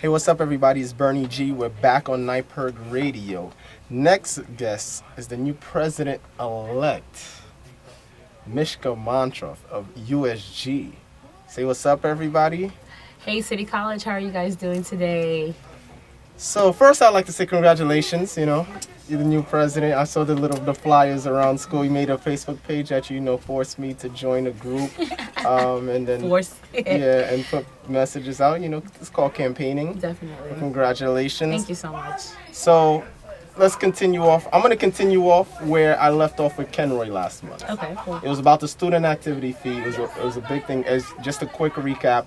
Hey, what's up, everybody? It's Bernie G. We're back on NIPERG Radio. Next guest is the new president-elect, Mishka Montrope of USG. Say what's up, everybody. Hey, City College, how are you guys doing today? So first, I'd like to say congratulations. You're the new president. I saw the flyers around school. You made a Facebook page that forced me to join a group, and then and put messages out. It's called campaigning. Definitely. Congratulations. Thank you so much. So let's continue off. I'm going to continue off where I left off with Kenroy last month. Okay, cool. It was about the student activity fee. It was a big thing. As just a quick recap,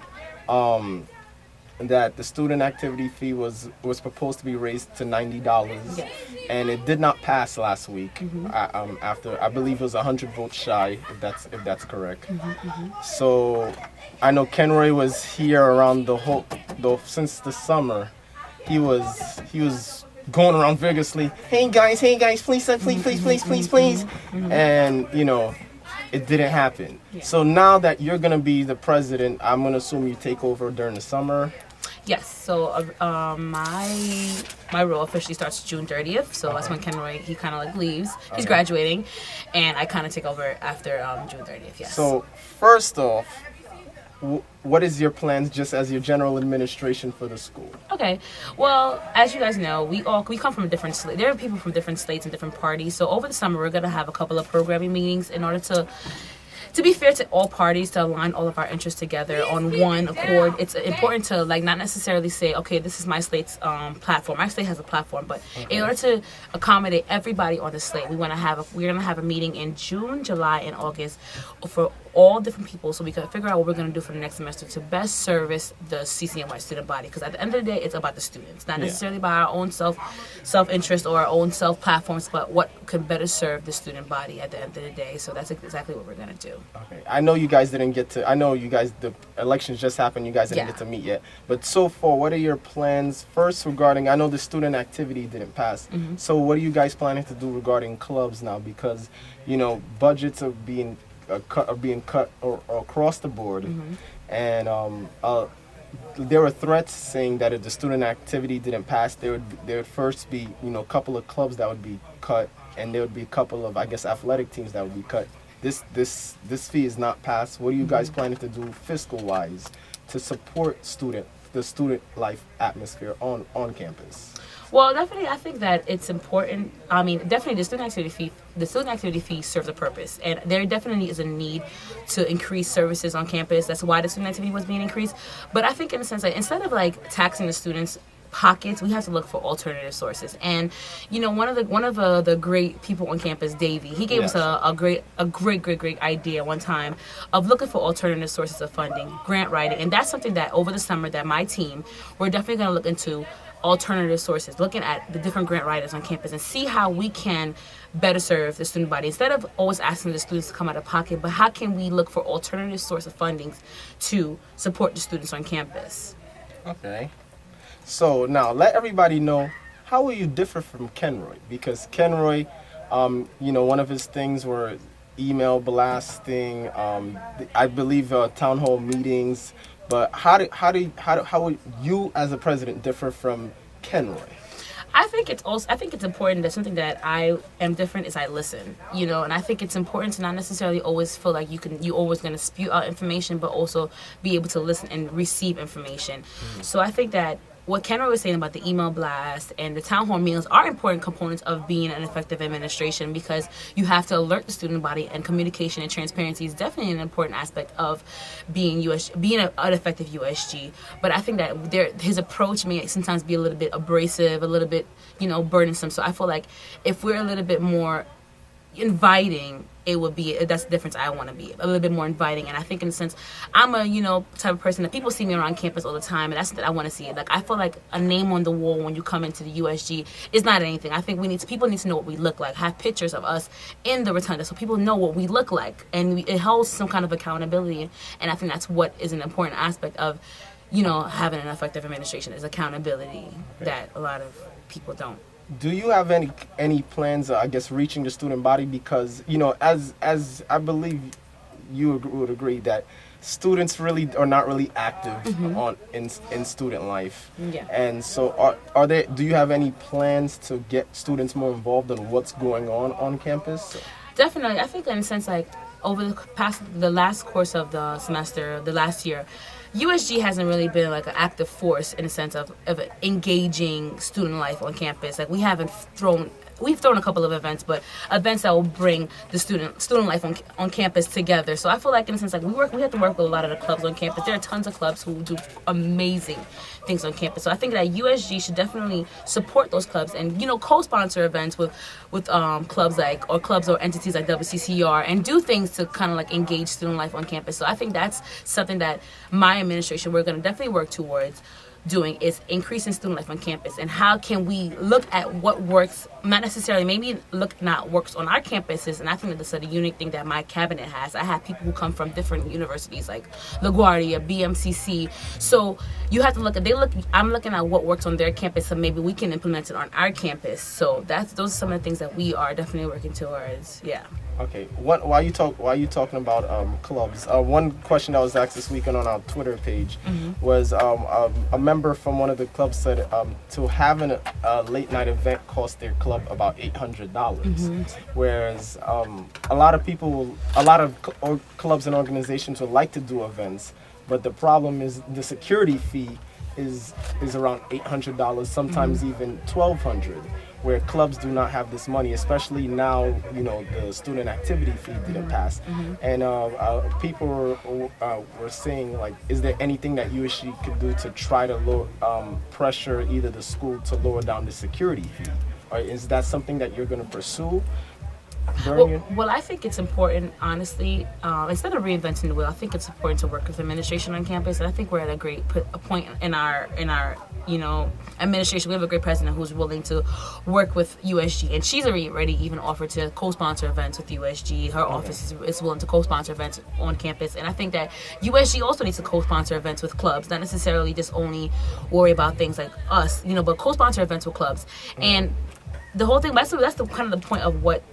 that the student activity fee was proposed to be raised to $90, yes. And it did not pass last week. Mm-hmm. After I believe it was 100 votes shy, if that's correct. Mm-hmm. So I know Kenroy was here around since the summer. He was going around vigorously. Hey guys, please, Mm-hmm. and it didn't happen. Yeah. So now that you're gonna be the president, I'm gonna assume you take over during the summer. Yes, so my role officially starts June 30th, so that's when Kenroy, he kind of leaves. He's graduating, and I kind of take over after June 30th, yes. So first off, what is your plans just as your general administration for the school? Okay, well, as you guys know, we come from different slates. There are people from different slates and different parties, so over the summer we're going to have a couple of programming meetings in order to be fair to all parties, to align all of our interests together on one accord. It's important to not necessarily say, okay, this is my slate's platform. My slate has a platform, but in order to accommodate everybody on the slate, we're gonna have a meeting in June, July, and August for all different people, so we can figure out what we're going to do for the next semester to best service the CCNY student body. Because at the end of the day, it's about the students, not necessarily by our own self-interest or our own self-platforms, but what can better serve the student body at the end of the day. So that's exactly what we're going to do. Okay. I know you guys, the elections just happened, you guys didn't get to meet yet. But so far, what are your plans first regarding, I know the student activity didn't pass. Mm-hmm. So what are you guys planning to do regarding clubs now? Because, budgets are being cut across the board, and there were threats saying that if the student activity didn't pass, there would first be a couple of clubs that would be cut, and there would be a couple of athletic teams that would be cut. This fee is not passed. What are you guys planning to do fiscal wise to support the student life atmosphere on campus? Well, definitely, I think that it's important. I mean, definitely, the student activity fee serves a purpose, and there definitely is a need to increase services on campus. That's why the student activity was being increased. But I think, in a sense, that instead of taxing the students' pockets, we have to look for alternative sources. And one of the great people on campus, Davey, he gave us a great idea one time of looking for alternative sources of funding, grant writing, and that's something that over the summer that my team, we're definitely going to look into. Alternative sources, looking at the different grant writers on campus and see how we can better serve the student body instead of always asking the students to come out of pocket, but how can we look for alternative source of funding to support the students on campus? Okay, so now let everybody know, how will you differ from Kenroy? Because Kenroy, one of his things were email blasting, I believe town hall meetings. But how would you as a president differ from Kenroy? I think it's important that something that I am different is I listen, and I think it's important to not necessarily always feel like you always going to spew out information, but also be able to listen and receive information. So I think that what Kenroy was saying about the email blast and the town hall meetings are important components of being an effective administration, because you have to alert the student body, and communication and transparency is definitely an important aspect of being an effective USG. But I think that his approach may sometimes be a little bit abrasive, a little bit burdensome. So I feel like if we're a little bit more inviting, that's the difference I want to be, a little bit more inviting. And I think in a sense, I'm a type of person that people see me around campus all the time, and that's what I want to see. I feel like a name on the wall when you come into the USG is not anything. I think people need to know what we look like, have pictures of us in the rotunda so people know what we look like, and it holds some kind of accountability. And I think that's what is an important aspect of having an effective administration, is accountability that a lot of people don't. Do you have any plans, reaching the student body? Because, as I believe you would agree that students really are not really active on in student life. Yeah. And so are there, do you have any plans to get students more involved in what's going on campus? Definitely. I think in a sense, like, over the last course of the semester, the last year, USG hasn't really been like an active force in the sense of engaging student life on campus. Like, we've thrown a couple of events, but events that will bring the student life on campus together. So I feel like in a sense, like, we have to work with a lot of the clubs on campus. There are tons of clubs who do amazing things on campus. So I think that USG should definitely support those clubs and, you know, co-sponsor events with clubs or entities like WCCR, and do things to kind of like engage student life on campus. So I think that's something that my administration, we're going to definitely work towards doing, is increasing student life on campus. And how can we look at what works, not necessarily maybe looking at works on our campuses. And I think that this is a unique thing that my cabinet has. I have people who come from different universities like LaGuardia, BMCC. So you have to I'm looking at what works on their campus, so maybe we can implement it on our campus. So those are some of the things that we are definitely working towards. Yeah. Okay. While you talking about clubs, one question that was asked this weekend on our Twitter page was a member from one of the clubs said to have a late night event cost their club about $800, whereas a lot of clubs and organizations would like to do events, but the problem is the security fee is around $800, sometimes even $1,200. Where clubs do not have this money, especially now, you know, the student activity fee didn't pass. And people were saying, like, is there anything that USG could do to try to pressure either the school to lower down the security fee? Or is that something that you're going to pursue? Well, I think it's important, honestly, instead of reinventing the wheel, I think it's important to work with administration on campus. And I think we're at a point in our you know, administration. We have a great president who's willing to work with USG, and she's already even offered to co-sponsor events with USG. Her office is willing to co-sponsor events on campus, and I think that USG also needs to co-sponsor events with clubs, not necessarily just only worry about things like us, you know, but co-sponsor events with clubs. And the whole thing, that's the kind of the point of what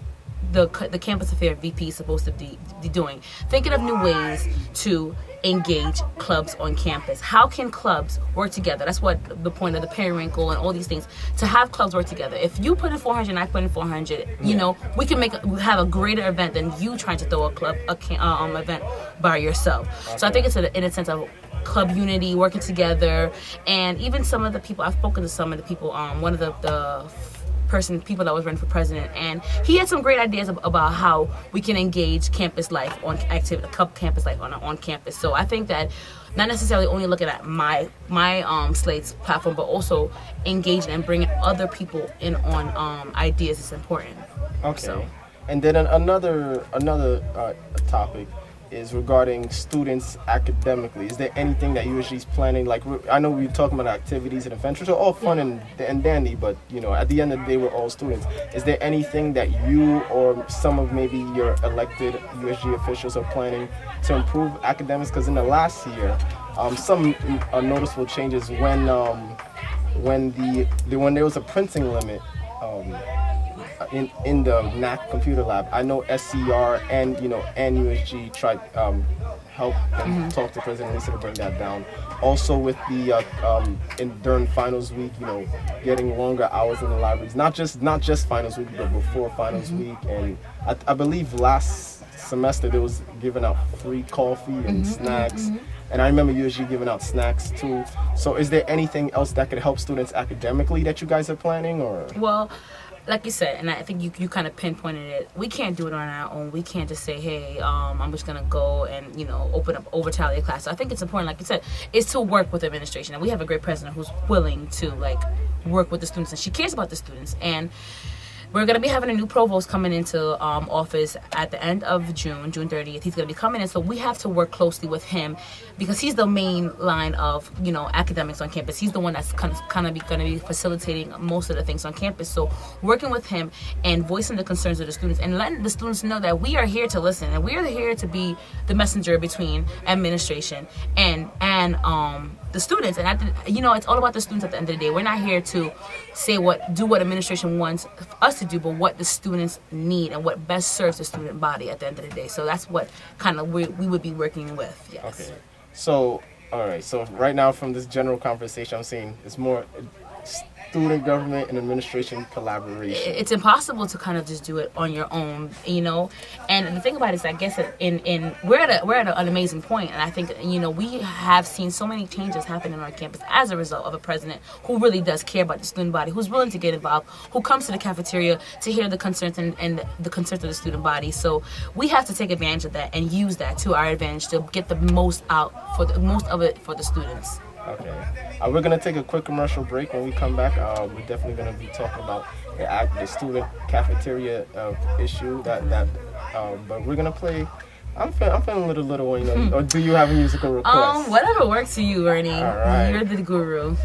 the campus affair VP is supposed to be doing, thinking of new ways to engage clubs on campus. How can clubs work together? That's what the point of the periwinkle and all these things, to have clubs work together. If you put in 400 and I put in 400, you know, we can have a greater event than you trying to throw event by yourself. Okay. So I think it's in a sense of club unity, working together. And even some of the people, I've spoken to some of the people, one of the people that was running for president, and he had some great ideas about how we can engage campus life on campus life on campus. So I think that not necessarily only looking at my Slate's platform, but also engaging and bringing other people in on ideas is important. Okay. So. And then another topic is regarding students academically. Is there anything that USG is planning? Like, I know we were talking about activities and events, which are all fun and dandy, but, you know, at the end of the day, we're all students. Is there anything that you or some of maybe your elected USG officials are planning to improve academics? Because in the last year, some noticeable changes when there was a printing limit in the NAC computer lab. I know SCR and USG tried help and talk to President Lisa to bring that down. Also with the during finals week, getting longer hours in the libraries. Not just finals week, but before finals week. And I believe last semester there was giving out free coffee and snacks. And I remember USG giving out snacks too. So is there anything else that could help students academically that you guys are planning, or? Well, like you said, and I think you kind of pinpointed it, we can't do it on our own. We can't just say, hey, I'm just going to go and, open up overtally a class. So I think it's important, like you said, is to work with the administration. And we have a great president who's willing to, work with the students, and she cares about the students. And we're going to be having a new provost coming into office at the end of June 30th. He's going to be coming in, so we have to work closely with him because he's the main line of, academics on campus. He's the one that's kind of going to be facilitating most of the things on campus. So working with him and voicing the concerns of the students and letting the students know that we are here to listen and we are here to be the messenger between administration and the students. And it's all about the students at the end of the day. We're not here to do what administration wants us to do, but what the students need and what best serves the student body at the end of the day. So that's what kind of we would be working with. Yes. Okay. So, all right. So right now, from this general conversation, I'm saying it's more student government and administration collaboration. It's impossible to kind of just do it on your own, And the thing about it is, I guess we're at an amazing point, and I think we have seen so many changes happen on our campus as a result of a president who really does care about the student body, who's willing to get involved, who comes to the cafeteria to hear the concerns and the concerns of the student body. So we have to take advantage of that and use that to our advantage to get the most out for the students. Okay. We're going to take a quick commercial break. When we come back, we're definitely going to be talking about the student cafeteria issue. But we're going to play... I'm feeling a little, or do you have a musical request? Whatever works for you, Ernie. All right. You're the guru.